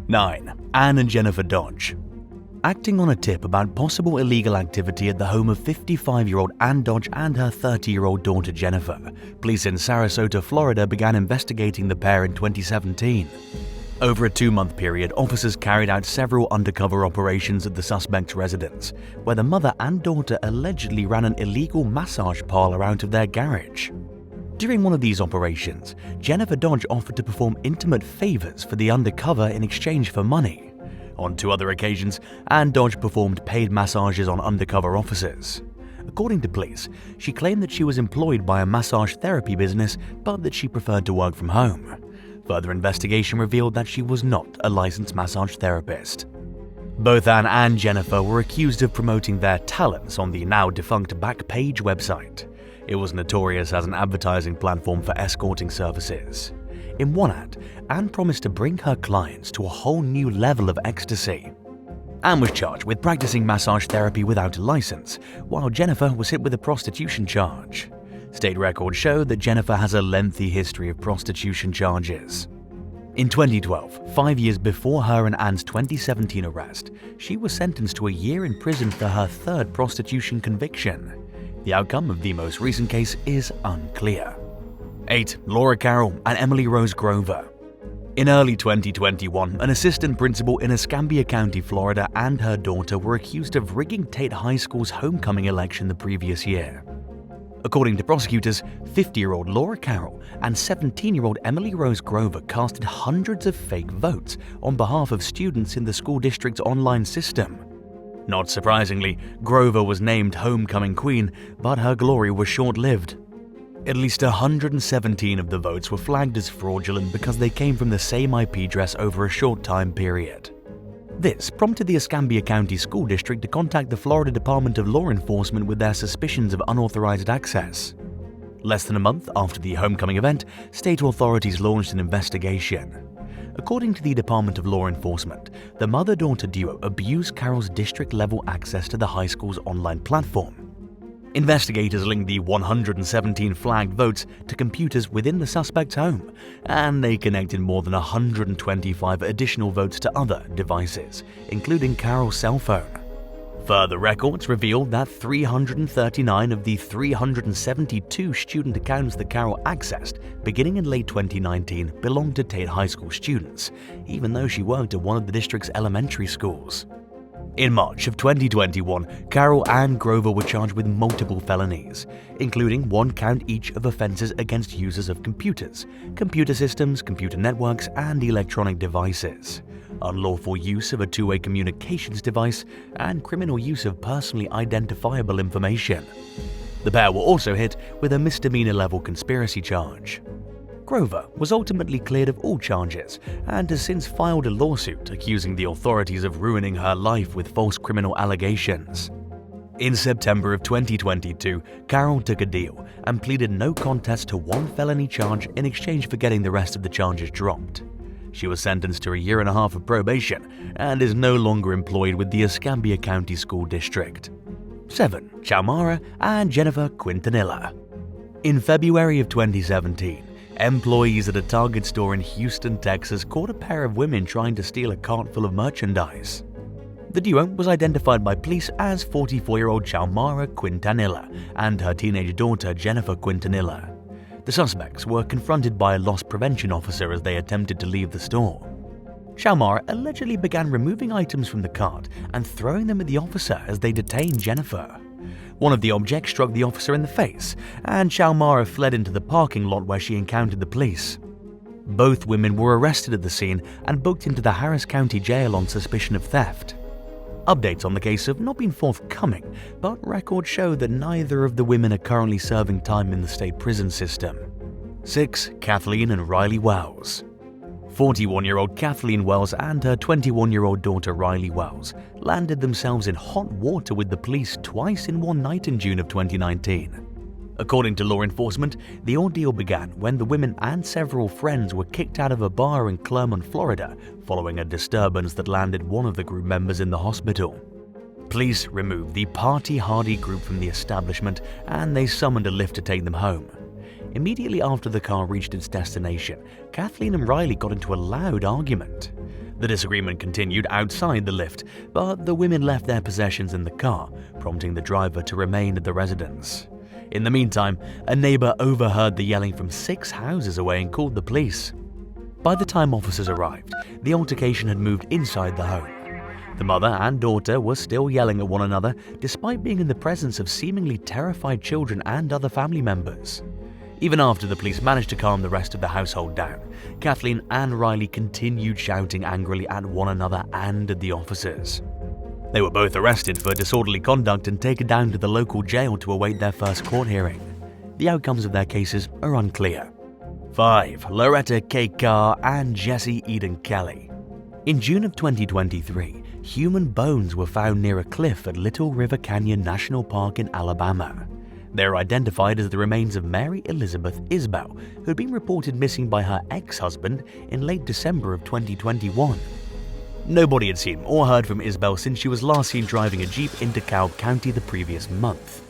9. Anne and Jennifer Dodge. Acting on a tip about possible illegal activity at the home of 55-year-old Anne Dodge and her 30-year-old daughter Jennifer, police in Sarasota, Florida began investigating the pair in 2017. Over a 2-month period, officers carried out several undercover operations at the suspect's residence, where the mother and daughter allegedly ran an illegal massage parlor out of their garage. During one of these operations, Jennifer Dodge offered to perform intimate favors for the undercover in exchange for money. On 2 other occasions, Anne Dodge performed paid massages on undercover officers. According to police, she claimed that she was employed by a massage therapy business, but that she preferred to work from home. Further investigation revealed that she was not a licensed massage therapist. Both Anne and Jennifer were accused of promoting their talents on the now-defunct Backpage website. It was notorious as an advertising platform for escorting services. In one ad, Anne promised to bring her clients to a whole new level of ecstasy. Anne was charged with practicing massage therapy without a license, while Jennifer was hit with a prostitution charge. State records show that Jennifer has a lengthy history of prostitution charges. In 2012, 5 years before her and Anne's 2017 arrest, she was sentenced to a year in prison for her 3rd prostitution conviction. The outcome of the most recent case is unclear. 8. Laura Carroll and Emily Rose Grover. In early 2021, an assistant principal in Escambia County, Florida, and her daughter were accused of rigging Tate High School's homecoming election the previous year. According to prosecutors, 50-year-old Laura Carroll and 17-year-old Emily Rose Grover casted hundreds of fake votes on behalf of students in the school district's online system. Not surprisingly, Grover was named homecoming queen, but her glory was short-lived. At least 117 of the votes were flagged as fraudulent because they came from the same IP address over a short time period. This prompted the Escambia County School District to contact the Florida Department of Law Enforcement with their suspicions of unauthorized access. Less than a month after the homecoming event, state authorities launched an investigation. According to the Department of Law Enforcement, the mother-daughter duo abused Carroll's district-level access to the high school's online platform. Investigators linked the 117 flagged votes to computers within the suspect's home, and they connected more than 125 additional votes to other devices, including Carroll's cell phone. Further records revealed that 339 of the 372 student accounts that Carroll accessed beginning in late 2019 belonged to Tate High School students, even though she worked at one of the district's elementary schools. In March of 2021, Carroll and Grover were charged with multiple felonies, including 1 count each of offenses against users of computers, computer systems, computer networks, and electronic devices, unlawful use of a two-way communications device, and criminal use of personally identifiable information. The pair were also hit with a misdemeanor-level conspiracy charge. Grover was ultimately cleared of all charges and has since filed a lawsuit accusing the authorities of ruining her life with false criminal allegations. In September of 2022, Carroll took a deal and pleaded no contest to 1 felony charge in exchange for getting the rest of the charges dropped. She was sentenced to a 1.5 years of probation and is no longer employed with the Escambia County School District. 7. Xiomara and Jennifer Quintanilla. In February of 2017, employees at a Target store in Houston, Texas caught a pair of women trying to steal a cart full of merchandise. The duo was identified by police as 44-year-old Xiomara Quintanilla and her teenage daughter Jennifer Quintanilla. The suspects were confronted by a loss prevention officer as they attempted to leave the store. Xiomara allegedly began removing items from the cart and throwing them at the officer as they detained Jennifer. One of the objects struck the officer in the face, and Xiomara fled into the parking lot where she encountered the police. Both women were arrested at the scene and booked into the Harris County Jail on suspicion of theft. Updates on the case have not been forthcoming, but records show that neither of the women are currently serving time in the state prison system. 6. Kathleen and Riley Wells. 41-year-old Kathleen Wells and her 21-year-old daughter Riley Wells landed themselves in hot water with the police twice in one night in June of 2019. According to law enforcement, the ordeal began when the women and several friends were kicked out of a bar in Clermont, Florida, following a disturbance that landed one of the group members in the hospital. Police removed the party-hardy group from the establishment and they summoned a lift to take them home. Immediately after the car reached its destination, Kathleen and Riley got into a loud argument. The disagreement continued outside the lift, but the women left their possessions in the car, prompting the driver to remain at the residence. In the meantime, a neighbor overheard the yelling from 6 houses away and called the police. By the time officers arrived, the altercation had moved inside the home. The mother and daughter were still yelling at one another despite being in the presence of seemingly terrified children and other family members. Even after the police managed to calm the rest of the household down, Kathleen and Riley continued shouting angrily at one another and at the officers. They were both arrested for disorderly conduct and taken down to the local jail to await their first court hearing. The outcomes of their cases are unclear. 5. Loretta K. Carr and Jesse Eden Kelly. In June of 2023, human bones were found near a cliff at Little River Canyon National Park in Alabama. They are identified as the remains of Mary Elizabeth Isbell, who had been reported missing by her ex-husband in late December of 2021. Nobody had seen or heard from Isbell since she was last seen driving a Jeep into Carroll County the previous month.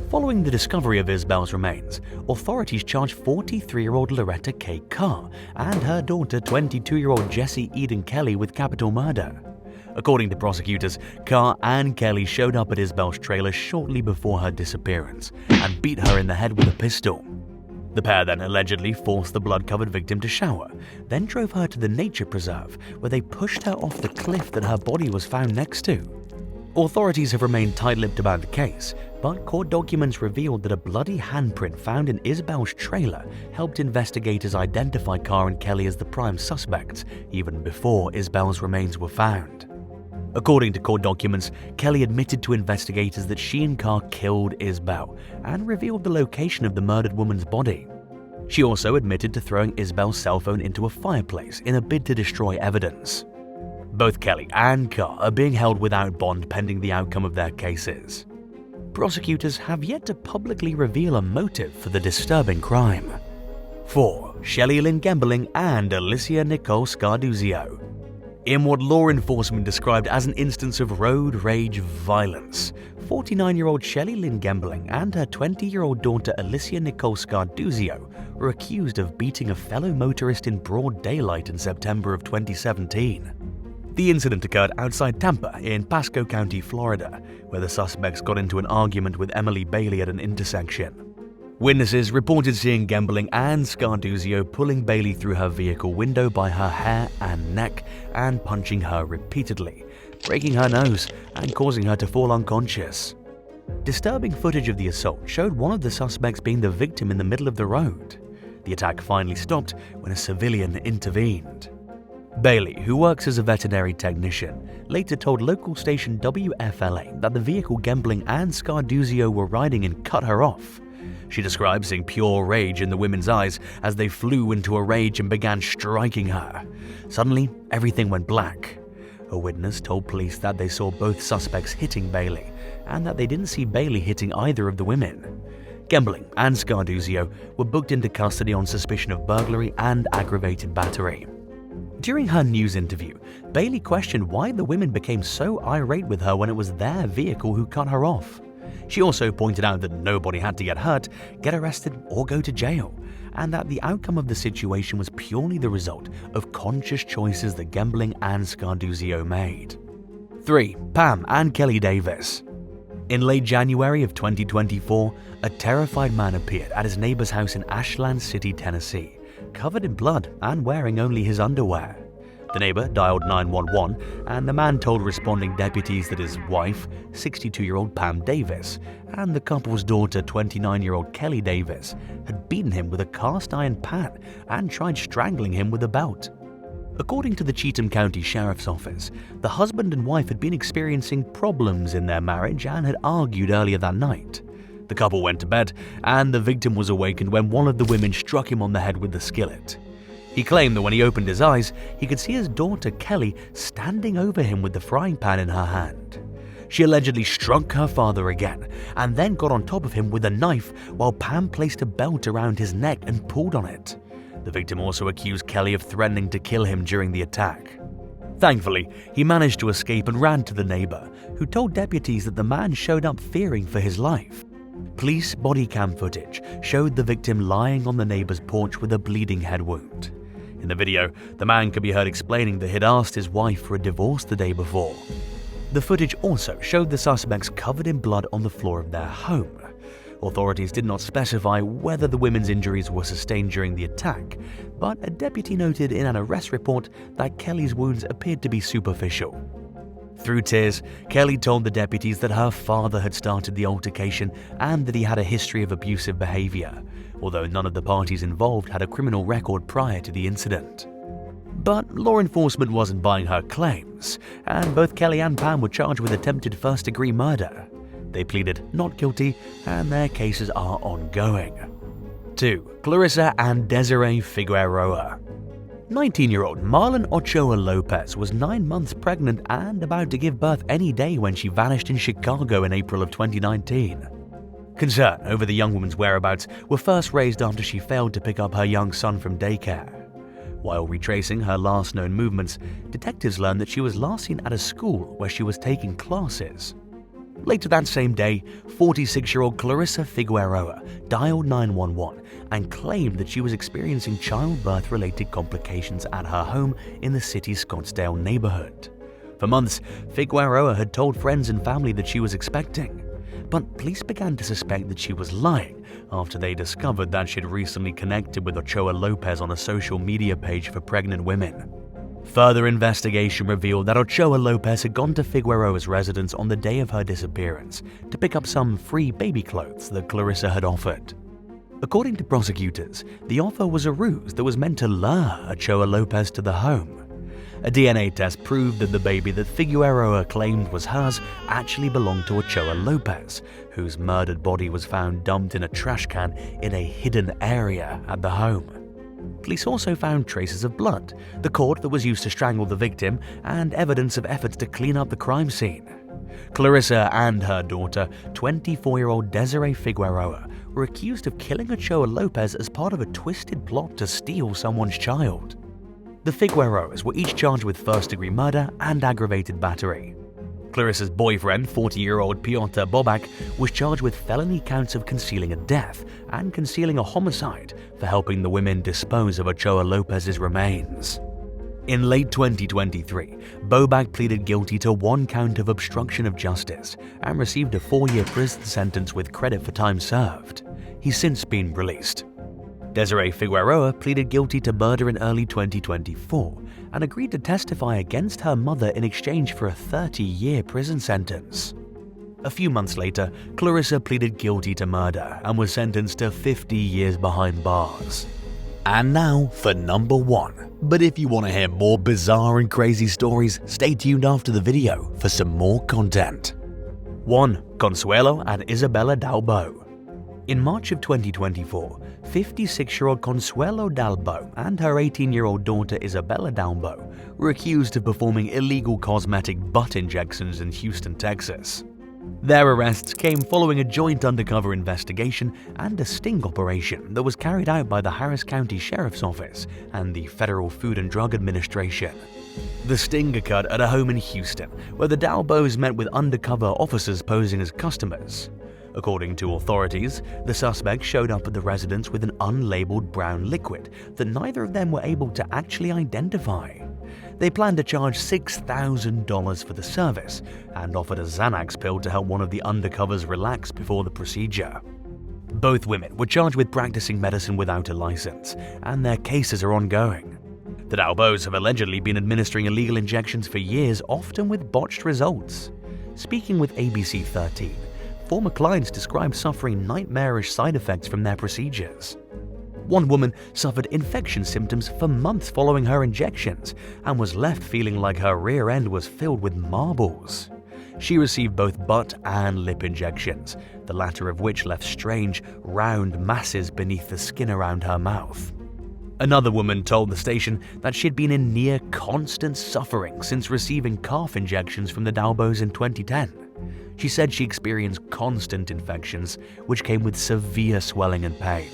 Following the discovery of Isbell's remains, authorities charged 43-year-old Loretta K. Carr and her daughter 22-year-old Jesse Eden Kelly with capital murder. According to prosecutors, Carr and Kelly showed up at Isbell's trailer shortly before her disappearance and beat her in the head with a pistol. The pair then allegedly forced the blood-covered victim to shower, then drove her to the nature preserve where they pushed her off the cliff that her body was found next to. Authorities have remained tight-lipped about the case, but court documents revealed that a bloody handprint found in Isbell's trailer helped investigators identify Carr and Kelly as the prime suspects even before Isbell's remains were found. According to court documents, Kelly admitted to investigators that she and Carr killed Isbell and revealed the location of the murdered woman's body. She also admitted to throwing Isbell's cell phone into a fireplace in a bid to destroy evidence. Both Kelly and Carr are being held without bond pending the outcome of their cases. Prosecutors have yet to publicly reveal a motive for the disturbing crime. 4. Shelley Lynn Gembling and Alysia Nicole Scardio. In what law enforcement described as an instance of road rage violence, 49-year-old Shelley Lynn Gembling and her 20-year-old daughter Alysia Nicole Scardio were accused of beating a fellow motorist in broad daylight in September of 2017. The incident occurred outside Tampa in Pasco County, Florida, where the suspects got into an argument with Emily Bailey at an intersection. Witnesses reported seeing Gembling and Scardio pulling Bailey through her vehicle window by her hair and neck and punching her repeatedly, breaking her nose and causing her to fall unconscious. Disturbing footage of the assault showed one of the suspects being the victim in the middle of the road. The attack finally stopped when a civilian intervened. Bailey, who works as a veterinary technician, later told local station WFLA that the vehicle Gembling and Scardio were riding in cut her off. She describes seeing pure rage in the women's eyes as they flew into a rage and began striking her. Suddenly, everything went black. A witness told police that they saw both suspects hitting Bailey and that they didn't see Bailey hitting either of the women. Gembling and Scardio were booked into custody on suspicion of burglary and aggravated battery. During her news interview, Bailey questioned why the women became so irate with her when it was their vehicle who cut her off. She also pointed out that nobody had to get hurt, get arrested, or go to jail, and that the outcome of the situation was purely the result of conscious choices that Gembling and Scardio made. 3. Pam and Kelly Davis. In late January of 2024, a terrified man appeared at his neighbor's house in Ashland City, Tennessee, covered in blood and wearing only his underwear. The neighbor dialed 911, and the man told responding deputies that his wife, 62-year-old Pam Davis, and the couple's daughter, 29-year-old Kelly Davis, had beaten him with a cast-iron pan and tried strangling him with a belt. According to the Cheatham County Sheriff's Office, the husband and wife had been experiencing problems in their marriage and had argued earlier that night. The couple went to bed, and the victim was awakened when one of the women struck him on the head with the skillet. He claimed that when he opened his eyes, he could see his daughter Kelly standing over him with the frying pan in her hand. She allegedly struck her father again and then got on top of him with a knife while Pam placed a belt around his neck and pulled on it. The victim also accused Kelly of threatening to kill him during the attack. Thankfully, he managed to escape and ran to the neighbor, who told deputies that the man showed up fearing for his life. Police body cam footage showed the victim lying on the neighbor's porch with a bleeding head wound. In the video, the man could be heard explaining that he'd asked his wife for a divorce the day before. The footage also showed the suspects covered in blood on the floor of their home. Authorities did not specify whether the women's injuries were sustained during the attack, but a deputy noted in an arrest report that Kelly's wounds appeared to be superficial. Through tears, Kelly told the deputies that her father had started the altercation and that he had a history of abusive behavior, although none of the parties involved had a criminal record prior to the incident. But law enforcement wasn't buying her claims, and both Kelly and Pam were charged with attempted first-degree murder. They pleaded not guilty, and their cases are ongoing. 2. Clarissa and Desiree Figueroa. 19-year-old Marlon Ochoa Lopez was 9 months pregnant and about to give birth any day when she vanished in Chicago in April of 2019. Concern over the young woman's whereabouts were first raised after she failed to pick up her young son from daycare. While retracing her last known movements, detectives learned that she was last seen at a school where she was taking classes. Later that same day, 46-year-old Clarissa Figueroa dialed 911 and claimed that she was experiencing childbirth-related complications at her home in the city's Scottsdale neighborhood. For months, Figueroa had told friends and family that she was expecting, but police began to suspect that she was lying after they discovered that she'd recently connected with Ochoa Lopez on a social media page for pregnant women. Further investigation revealed that Ochoa Lopez had gone to Figueroa's residence on the day of her disappearance to pick up some free baby clothes that Clarissa had offered. According to prosecutors, the offer was a ruse that was meant to lure Ochoa Lopez to the home. A DNA test proved that the baby that Figueroa claimed was hers actually belonged to Ochoa Lopez, whose murdered body was found dumped in a trash can in a hidden area at the home. Police also found traces of blood, the cord that was used to strangle the victim, and evidence of efforts to clean up the crime scene. Clarissa and her daughter, 24-year-old Desiree Figueroa, were accused of killing Ochoa Lopez as part of a twisted plot to steal someone's child. The Figueroas were each charged with first-degree murder and aggravated battery. Clarissa's boyfriend, 40-year-old Piotr Bobak, was charged with felony counts of concealing a death and concealing a homicide for helping the women dispose of Ochoa Lopez's remains. In late 2023, Bobak pleaded guilty to 1 count of obstruction of justice and received a 4-year prison sentence with credit for time served. He's since been released. Desiree Figueroa pleaded guilty to murder in early 2024 and agreed to testify against her mother in exchange for a 30-year prison sentence. A few months later, Clarissa pleaded guilty to murder and was sentenced to 50 years behind bars. And now for number 1. But if you want to hear more bizarre and crazy stories, stay tuned after the video for some more content. 1. Consuelo and Isabella Dalbo. In March of 2024, 56-year-old Consuelo Dalbo and her 18-year-old daughter Isabella Dalbo were accused of performing illegal cosmetic butt injections in Houston, Texas. Their arrests came following a joint undercover investigation and a sting operation that was carried out by the Harris County Sheriff's Office and the Federal Food and Drug Administration. The sting occurred at a home in Houston, where the Dalbos met with undercover officers posing as customers. According to authorities, the suspect showed up at the residence with an unlabeled brown liquid that neither of them were able to actually identify. They planned to charge $6,000 for the service and offered a Xanax pill to help one of the undercovers relax before the procedure. Both women were charged with practicing medicine without a license, and their cases are ongoing. The Dalbos have allegedly been administering illegal injections for years, often with botched results. Speaking with ABC 13, former clients described suffering nightmarish side effects from their procedures. One woman suffered infection symptoms for months following her injections and was left feeling like her rear end was filled with marbles. She received both butt and lip injections, the latter of which left strange, round masses beneath the skin around her mouth. Another woman told the station that she'd been in near constant suffering since receiving calf injections from the Dalbos in 2010. She said she experienced constant infections, which came with severe swelling and pain.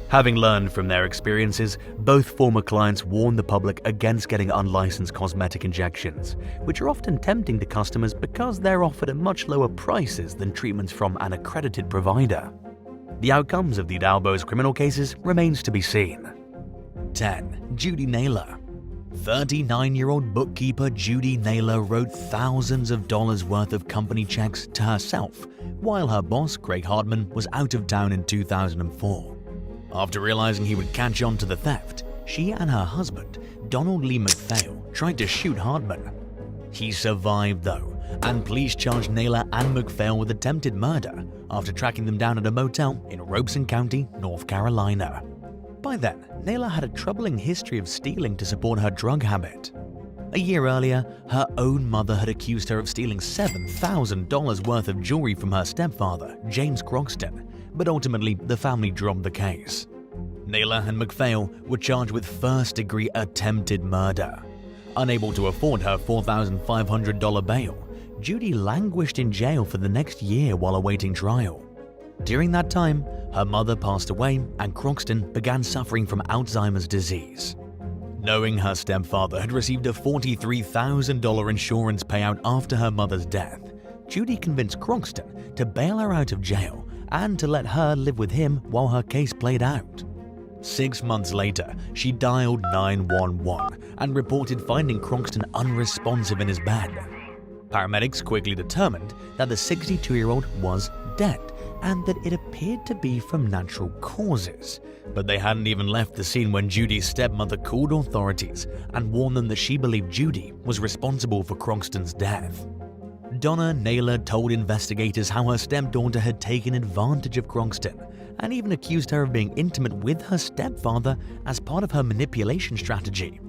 Having learned from their experiences, both former clients warned the public against getting unlicensed cosmetic injections, which are often tempting to customers because they're offered at much lower prices than treatments from an accredited provider. The outcomes of the Dalbos' criminal cases remains to be seen. 10. Judy Naylor. 39-year-old bookkeeper Judy Naylor wrote thousands of dollars worth of company checks to herself while her boss, Craig Hartman, was out of town in 2004. After realizing he would catch on to the theft, she and her husband, Donald Lee McPhail, tried to shoot Hartman. He survived though, and police charged Naylor and McPhail with attempted murder after tracking them down at a motel in Robeson County, North Carolina. By then, Naylor had a troubling history of stealing to support her drug habit. A year earlier, her own mother had accused her of stealing $7,000 worth of jewelry from her stepfather, James Croxton, but ultimately the family dropped the case. Naylor and McPhail were charged with first-degree attempted murder. Unable to afford her $4,500 bail, Judy languished in jail for the next year while awaiting trial. During that time, her mother passed away and Croxton began suffering from Alzheimer's disease. Knowing her stepfather had received a $43,000 insurance payout after her mother's death, Judy convinced Croxton to bail her out of jail and to let her live with him while her case played out. 6 months later, she dialed 911 and reported finding Croxton unresponsive in his bed. Paramedics quickly determined that the 62-year-old was dead and that it appeared to be from natural causes, but they hadn't even left the scene when Judy's stepmother called authorities and warned them that she believed Judy was responsible for Croxton's death. Donna Naylor told investigators how her stepdaughter had taken advantage of Croxton and even accused her of being intimate with her stepfather as part of her manipulation strategy.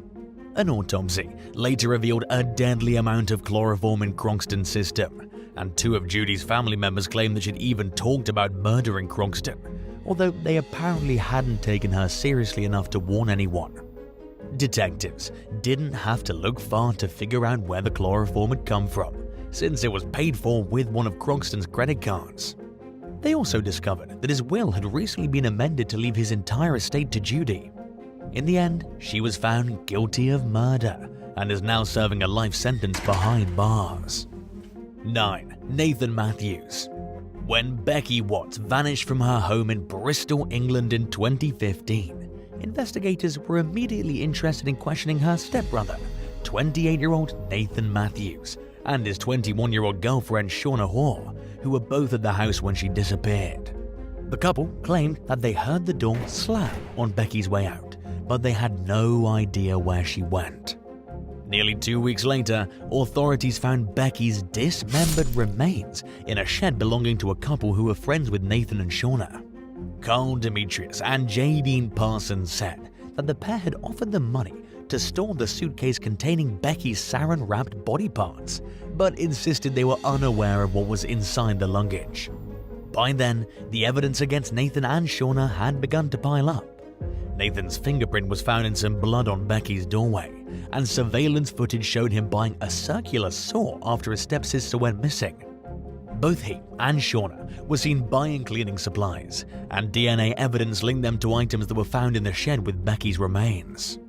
An autopsy later revealed a deadly amount of chloroform in Croxton's system, and 2 of Judy's family members claimed that she'd even talked about murdering Croxton, although they apparently hadn't taken her seriously enough to warn anyone. Detectives didn't have to look far to figure out where the chloroform had come from, since it was paid for with one of Croxton's credit cards. They also discovered that his will had recently been amended to leave his entire estate to Judy. In the end, she was found guilty of murder and is now serving a life sentence behind bars. 9. Nathan Matthews. When Becky Watts vanished from her home in Bristol, England in 2015, investigators were immediately interested in questioning her stepbrother, 28-year-old Nathan Matthews, and his 21-year-old girlfriend Shauna Hoare, who were both at the house when she disappeared. The couple claimed that they heard the door slam on Becky's way out, but they had no idea where she went. Nearly 2 weeks later, authorities found Becky's dismembered remains in a shed belonging to a couple who were friends with Nathan and Shauna. Carl Demetrius and Jadine Parsons said that the pair had offered them money to store the suitcase containing Becky's saran-wrapped body parts, but insisted they were unaware of what was inside the luggage. By then, the evidence against Nathan and Shauna had begun to pile up. Nathan's fingerprint was found in some blood on Becky's doorway, and surveillance footage showed him buying a circular saw after his stepsister went missing. Both he and Shauna were seen buying cleaning supplies, and DNA evidence linked them to items that were found in the shed with Becky's remains.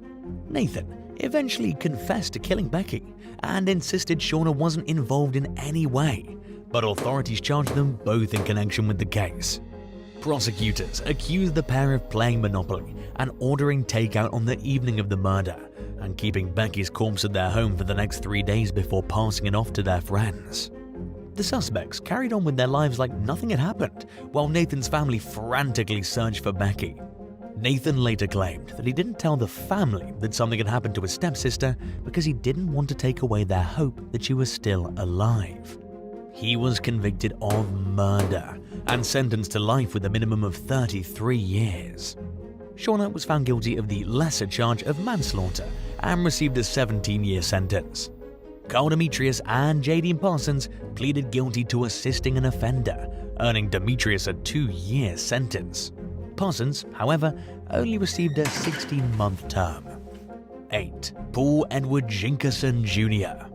Nathan eventually confessed to killing Becky and insisted Shauna wasn't involved in any way, but authorities charged them both in connection with the case. Prosecutors accused the pair of playing Monopoly and ordering takeout on the evening of the murder, and keeping Becky's corpse at their home for the next 3 days before passing it off to their friends. The suspects carried on with their lives like nothing had happened, while Nathan's family frantically searched for Becky. Nathan later claimed that he didn't tell the family that something had happened to his stepsister because he didn't want to take away their hope that she was still alive. He was convicted of murder and sentenced to life with a minimum of 33 years. Shauna was found guilty of the lesser charge of manslaughter and received a 17-year sentence. Carl Demetrius and Jadine Parsons pleaded guilty to assisting an offender, earning Demetrius a 2-year sentence. Parsons, however, only received a 16-month term. 8. Paul Edward Jinkerson Jr.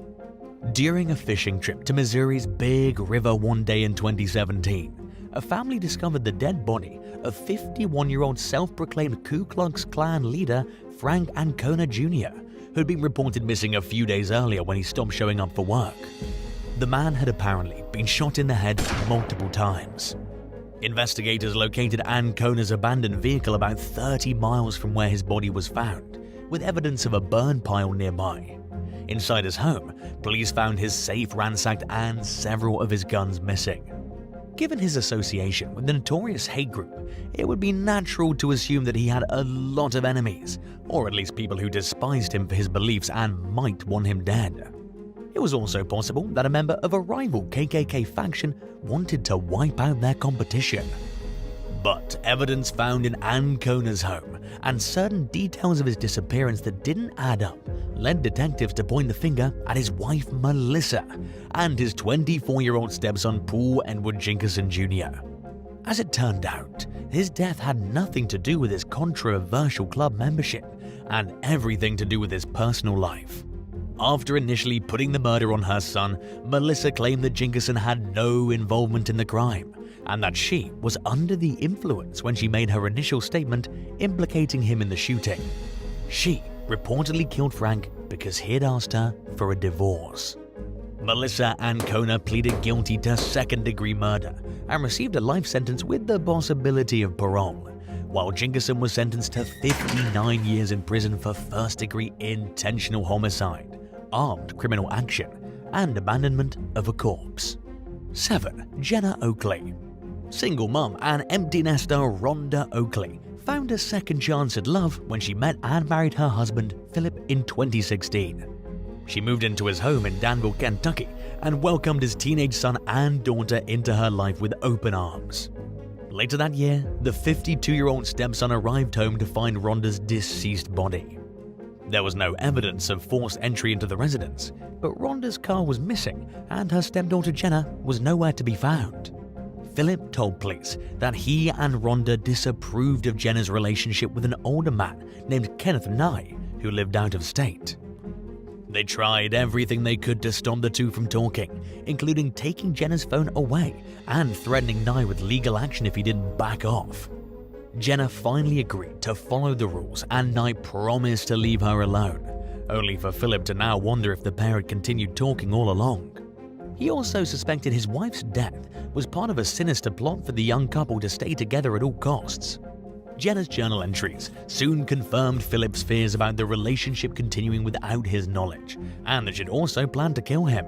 During a fishing trip to Missouri's Big River one day in 2017, a family discovered the dead body of 51-year-old self-proclaimed Ku Klux Klan leader Frank Ancona Jr., who had been reported missing a few days earlier when he stopped showing up for work. The man had apparently been shot in the head multiple times. Investigators located Ancona's abandoned vehicle about 30 miles from where his body was found, with evidence of a burn pile nearby. Inside his home, police found his safe ransacked and several of his guns missing. Given his association with the notorious hate group, it would be natural to assume that he had a lot of enemies, or at least people who despised him for his beliefs and might want him dead. It was also possible that a member of a rival KKK faction wanted to wipe out their competition. But evidence found in Ancona's home and certain details of his disappearance that didn't add up led detectives to point the finger at his wife Melissa and his 24-year-old stepson Paul Edward Jinkerson Jr. As it turned out, his death had nothing to do with his controversial club membership and everything to do with his personal life. After initially putting the murder on her son, Melissa claimed that Jinkerson had no involvement in the crime and that she was under the influence when she made her initial statement implicating him in the shooting. She reportedly killed Frank because he had asked her for a divorce. Melissa Ancona pleaded guilty to second-degree murder and received a life sentence with the possibility of parole, while Jinkerson was sentenced to 59 years in prison for first-degree intentional homicide, armed criminal action, and abandonment of a corpse. 7. Jenna Oakley. Single mom and empty nester Rhonda Oakley found a second chance at love when she met and married her husband Philip in 2016. She moved into his home in Danville, Kentucky, and welcomed his teenage son and daughter into her life with open arms. Later that year, the 52-year-old stepson arrived home to find Rhonda's deceased body. There was no evidence of forced entry into the residence, but Rhonda's car was missing and her stepdaughter Jenna was nowhere to be found. Philip told police that he and Rhonda disapproved of Jenna's relationship with an older man named Kenneth Nye, who lived out of state. They tried everything they could to stop the two from talking, including taking Jenna's phone away and threatening Nye with legal action if he didn't back off. Jenna finally agreed to follow the rules and Nye promised to leave her alone, only for Philip to now wonder if the pair had continued talking all along. He also suspected his wife's death was part of a sinister plot for the young couple to stay together at all costs. Jenna's journal entries soon confirmed Philip's fears about the relationship continuing without his knowledge, and that she'd also planned to kill him.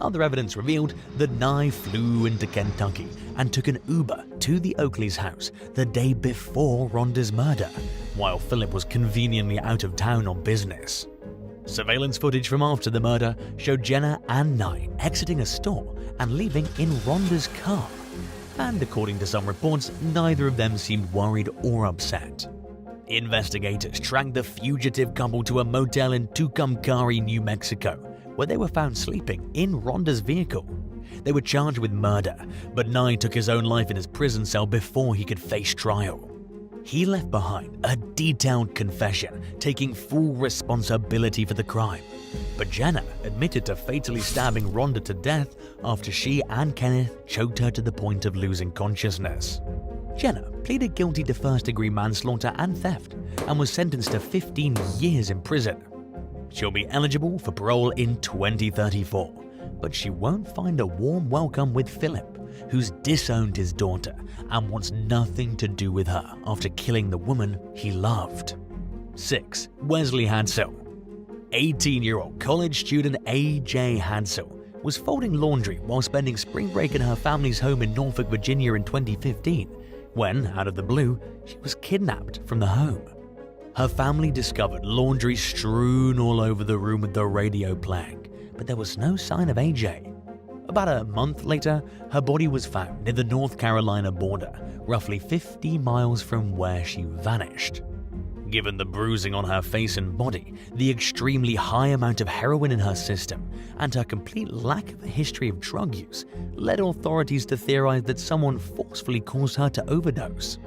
Other evidence revealed that Nye flew into Kentucky and took an Uber to the Oakley's house the day before Rhonda's murder, while Philip was conveniently out of town on business. Surveillance footage from after the murder showed Jenna and Nye exiting a store and leaving in Rhonda's car. And according to some reports, neither of them seemed worried or upset. Investigators tracked the fugitive couple to a motel in Tucumcari, New Mexico, where they were found sleeping in Rhonda's vehicle. They were charged with murder, but Nye took his own life in his prison cell before he could face trial. He left behind a detailed confession, taking full responsibility for the crime. But Jenna admitted to fatally stabbing Rhonda to death after she and Kenneth choked her to the point of losing consciousness. Jenna pleaded guilty to first-degree manslaughter and theft and was sentenced to 15 years in prison. She'll be eligible for parole in 2034, but she won't find a warm welcome with Philip, who's disowned his daughter and wants nothing to do with her after killing the woman he loved. 6. Wesley Hansel. 18-year-old college student A.J. Hansel was folding laundry while spending spring break in her family's home in Norfolk, Virginia in 2015, when, out of the blue, she was kidnapped from the home. Her family discovered laundry strewn all over the room with the radio playing, but there was no sign of A.J. About a month later, her body was found near the North Carolina border, roughly 50 miles from where she vanished. Given the bruising on her face and body, the extremely high amount of heroin in her system, and her complete lack of a history of drug use, led authorities to theorize that someone forcefully caused her to overdose.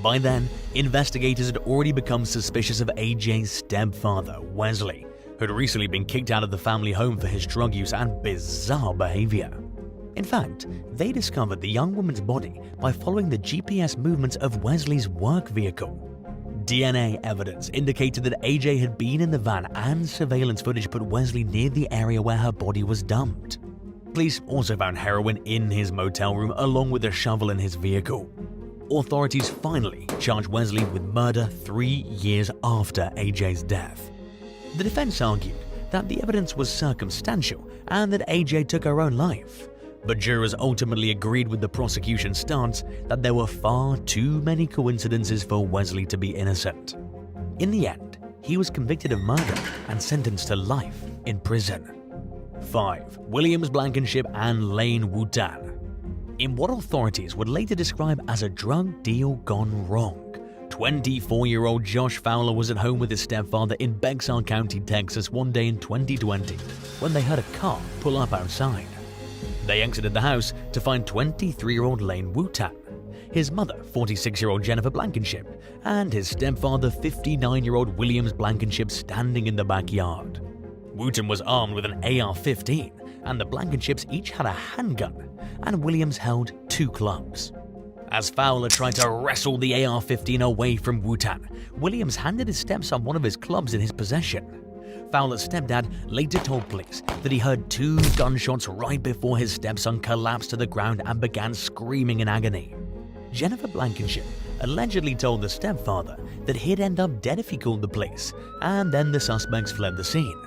By then, investigators had already become suspicious of AJ's stepfather, Wesley, who had recently been kicked out of the family home for his drug use and bizarre behavior. In fact, they discovered the young woman's body by following the GPS movements of Wesley's work vehicle. DNA evidence indicated that AJ had been in the van, and surveillance footage put Wesley near the area where her body was dumped. Police also found heroin in his motel room along with a shovel in his vehicle. Authorities finally charged Wesley with murder 3 years after AJ's death. The defense argued that the evidence was circumstantial and that AJ took her own life, but jurors ultimately agreed with the prosecution's stance that there were far too many coincidences for Wesley to be innocent. In the end, he was convicted of murder and sentenced to life in prison. 5. Williams Blankinship and Lane Wutan. In what authorities would later describe as a drug deal gone wrong, 24-year-old Josh Fowler was at home with his stepfather in Bexar County, Texas one day in 2020 when they heard a car pull up outside. They exited the house to find 23-year-old Lane Wutan, his mother 46-year-old Jennifer Blankinship, and his stepfather 59-year-old Williams Blankinship standing in the backyard. Wutan was armed with an AR-15 and the Blankenships each had a handgun, and Williams held 2 clubs. As Fowler tried to wrestle the AR-15 away from Wutan, Williams handed his stepson one of his clubs in his possession. Fowler's stepdad later told police that he heard 2 gunshots right before his stepson collapsed to the ground and began screaming in agony. Jennifer Blankinship allegedly told the stepfather that he'd end up dead if he called the police, and then the suspects fled the scene.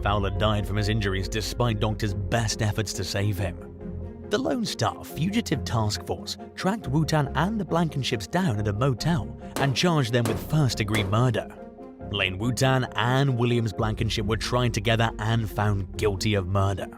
Fowler died from his injuries despite doctors' best efforts to save him. The Lone Star Fugitive Task Force tracked Wutan and the Blankenships down at a motel and charged them with first-degree murder. Lane Wutan and Williams Blankenship were tried together and found guilty of murder.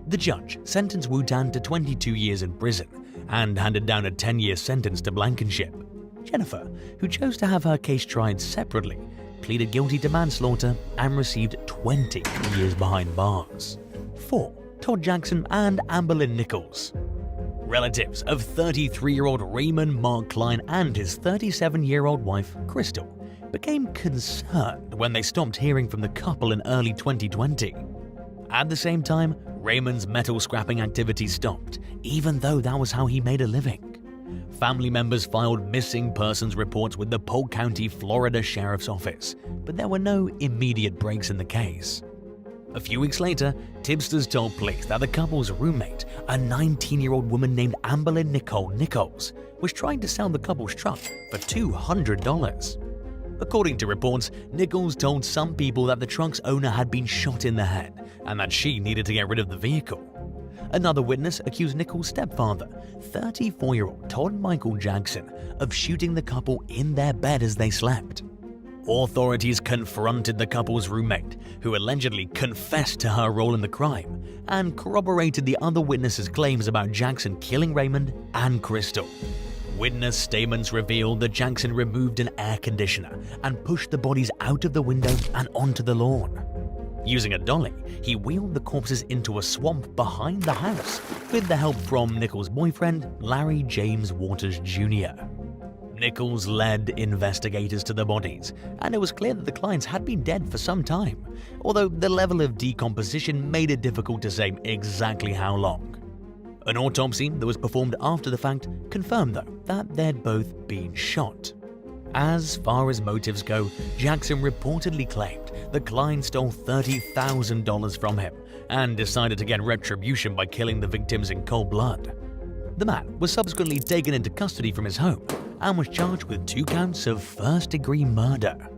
The judge sentenced Wutan to 22 years in prison and handed down a 10-year sentence to Blankenship. Jennifer, who chose to have her case tried separately, pleaded guilty to manslaughter and received 20 years behind bars. 4. Todd Jackson and Amberin Nichols. Relatives of 33-year-old Raymond Mark Klein and his 37-year-old wife, Crystal, became concerned when they stopped hearing from the couple in early 2020. At the same time, Raymond's metal scrapping activity stopped, even though that was how he made a living. Family members filed missing persons reports with the Polk County, Florida Sheriff's Office, but there were no immediate breaks in the case. A few weeks later, tipsters told police that the couple's roommate, a 19-year-old woman named Amberin Nicole Nichols, was trying to sell the couple's truck for $200. According to reports, Nichols told some people that the truck's owner had been shot in the head and that she needed to get rid of the vehicle. Another witness accused Nichols' stepfather, 34-year-old Todd Michael Jackson, of shooting the couple in their bed as they slept. Authorities confronted the couple's roommate, who allegedly confessed to her role in the crime, and corroborated the other witnesses' claims about Jackson killing Raymond and Crystal. Witness statements revealed that Jackson removed an air conditioner and pushed the bodies out of the window and onto the lawn. Using a dolly, he wheeled the corpses into a swamp behind the house with the help from Nichols' boyfriend, Larry James Waters Jr. Nichols led investigators to the bodies, and it was clear that the clients had been dead for some time, although the level of decomposition made it difficult to say exactly how long. An autopsy that was performed after the fact confirmed, though, that they'd both been shot. As far as motives go, Jackson reportedly claimed that Klein stole $30,000 from him and decided to get retribution by killing the victims in cold blood. The man was subsequently taken into custody from his home and was charged with 2 counts of first-degree murder.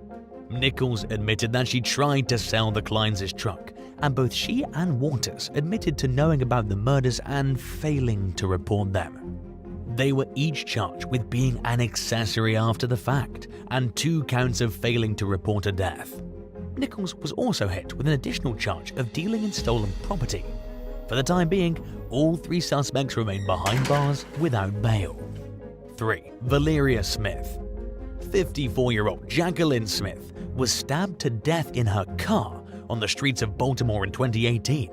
Nichols admitted that she tried to sell the Kleins' truck, and both she and Waters admitted to knowing about the murders and failing to report them. They were each charged with being an accessory after the fact and 2 counts of failing to report a death. Nichols was also hit with an additional charge of dealing in stolen property. For the time being, all 3 suspects remain behind bars without bail. 3. Valyria Smith. 54-year-old Jacqueline Smith was stabbed to death in her car on the streets of Baltimore in 2018.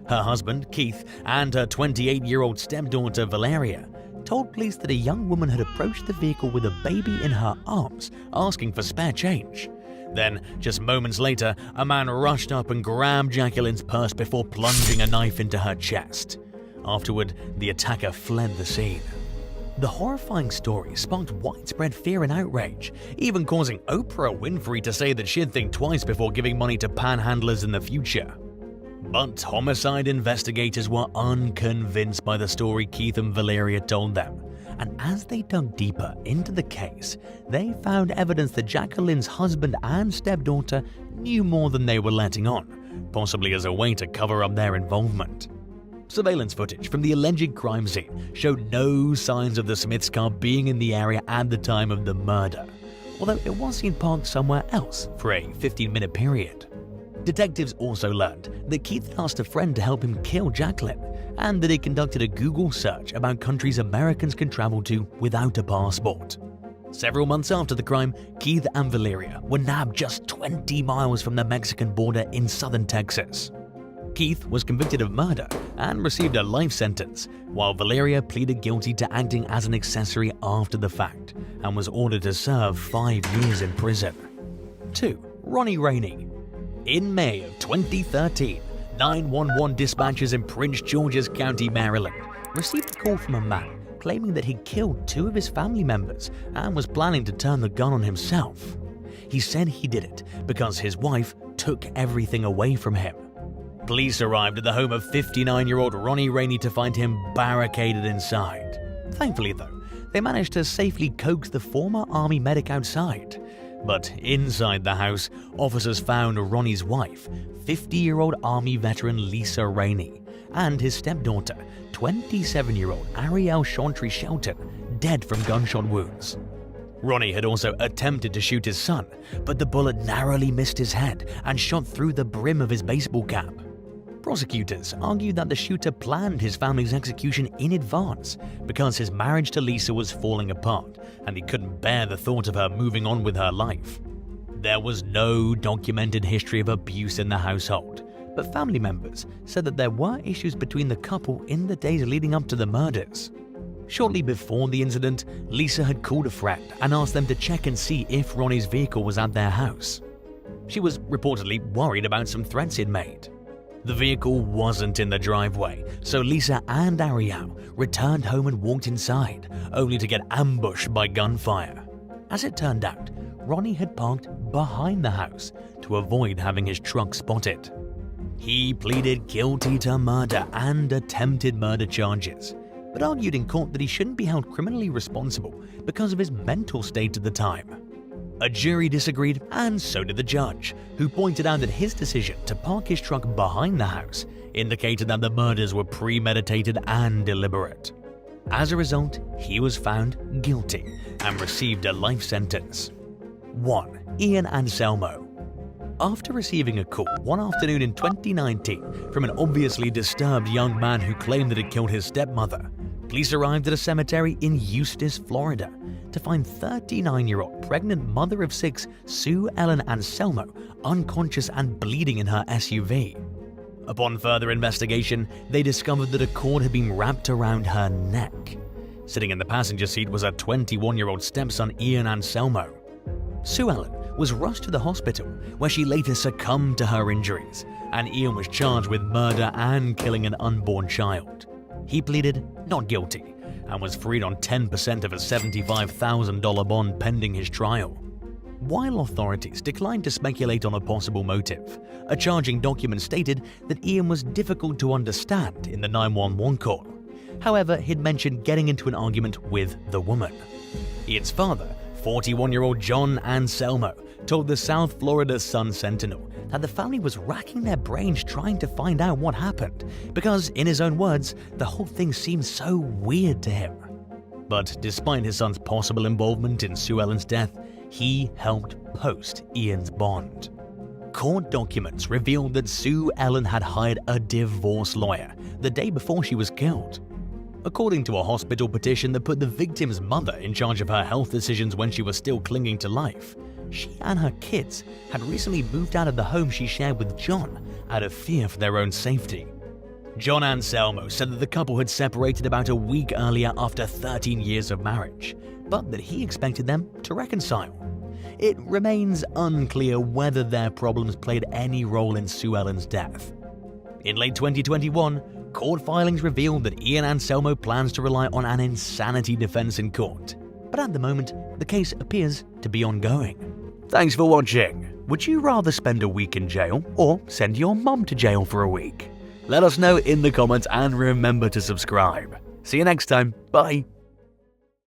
Her husband, Keith, and her 28-year-old stepdaughter, Valyria, told police that a young woman had approached the vehicle with a baby in her arms, asking for spare change. Then, just moments later, a man rushed up and grabbed Jacqueline's purse before plunging a knife into her chest. Afterward, the attacker fled the scene. The horrifying story sparked widespread fear and outrage, even causing Oprah Winfrey to say that she'd think twice before giving money to panhandlers in the future. But homicide investigators were unconvinced by the story Keith and Valyria told them, and as they dug deeper into the case, they found evidence that Jacqueline's husband and stepdaughter knew more than they were letting on, possibly as a way to cover up their involvement. Surveillance footage from the alleged crime scene showed no signs of the Smiths' car being in the area at the time of the murder, although it was seen parked somewhere else for a 15-minute period. Detectives also learned that Keith had asked a friend to help him kill Jacqueline, and that he conducted a Google search about countries Americans can travel to without a passport. Several months after the crime, Keith and Valyria were nabbed just 20 miles from the Mexican border in southern Texas. Keith was convicted of murder and received a life sentence, while Valyria pleaded guilty to acting as an accessory after the fact and was ordered to serve 5 years in prison. 2. Ronnie Rainey. In May of 2013, 911 dispatchers in Prince George's County, Maryland, received a call from a man claiming that he'd killed 2 of his family members and was planning to turn the gun on himself. He said he did it because his wife took everything away from him. Police arrived at the home of 59-year-old Ronnie Rainey to find him barricaded inside. Thankfully, though, they managed to safely coax the former Army medic outside. But inside the house, officers found Ronnie's wife, 50-year-old Army veteran Lisa Rainey, and his stepdaughter, 27-year-old Ariel Chantry Shelton, dead from gunshot wounds. Ronnie had also attempted to shoot his son, but the bullet narrowly missed his head and shot through the brim of his baseball cap. Prosecutors argued that the shooter planned his family's execution in advance because his marriage to Lisa was falling apart and he couldn't bear the thought of her moving on with her life. There was no documented history of abuse in the household, but family members said that there were issues between the couple in the days leading up to the murders. Shortly before the incident, Lisa had called a friend and asked them to check and see if Ronnie's vehicle was at their house. She was reportedly worried about some threats he'd made. The vehicle wasn't in the driveway, so Lisa and Ariel returned home and walked inside, only to get ambushed by gunfire. As it turned out, Ronnie had parked behind the house to avoid having his truck spotted. He pleaded guilty to murder and attempted murder charges, but argued in court that he shouldn't be held criminally responsible because of his mental state at the time. A jury disagreed, and so did the judge, who pointed out that his decision to park his truck behind the house indicated that the murders were premeditated and deliberate. As a result, he was found guilty and received a life sentence. 1. Ian Anselmo. After receiving a call one afternoon in 2019 from an obviously disturbed young man who claimed that he'd killed his stepmother, police arrived at a cemetery in Eustis, Florida, to find 39-year-old pregnant mother of 6 Sue Ellen Anselmo unconscious and bleeding in her SUV. Upon further investigation, they discovered that a cord had been wrapped around her neck. Sitting in the passenger seat was her 21-year-old stepson Ian Anselmo. Sue Ellen was rushed to the hospital, where she later succumbed to her injuries, and Ian was charged with murder and killing an unborn child. He pleaded not guilty and was freed on 10% of a $75,000 bond pending his trial. While authorities declined to speculate on a possible motive, a charging document stated that Ian was difficult to understand in the 911 call. However, he'd mentioned getting into an argument with the woman. Ian's father, 41-year-old John Anselmo, told the South Florida Sun-Sentinel that the family was racking their brains trying to find out what happened because, in his own words, the whole thing seemed so weird to him. But despite his son's possible involvement in Sue Ellen's death, he helped post Ian's bond. Court documents revealed that Sue Ellen had hired a divorce lawyer the day before she was killed. According to a hospital petition that put the victim's mother in charge of her health decisions when she was still clinging to life, she and her kids had recently moved out of the home she shared with John out of fear for their own safety. John Anselmo said that the couple had separated about a week earlier after 13 years of marriage, but that he expected them to reconcile. It remains unclear whether their problems played any role in Sue Ellen's death. In late 2021, court filings revealed that Ian Anselmo plans to rely on an insanity defense in court, but at the moment, the case appears to be ongoing. Thanks for watching. Would you rather spend a week in jail or send your mum to jail for a week? Let us know in the comments and remember to subscribe. See you next time. Bye.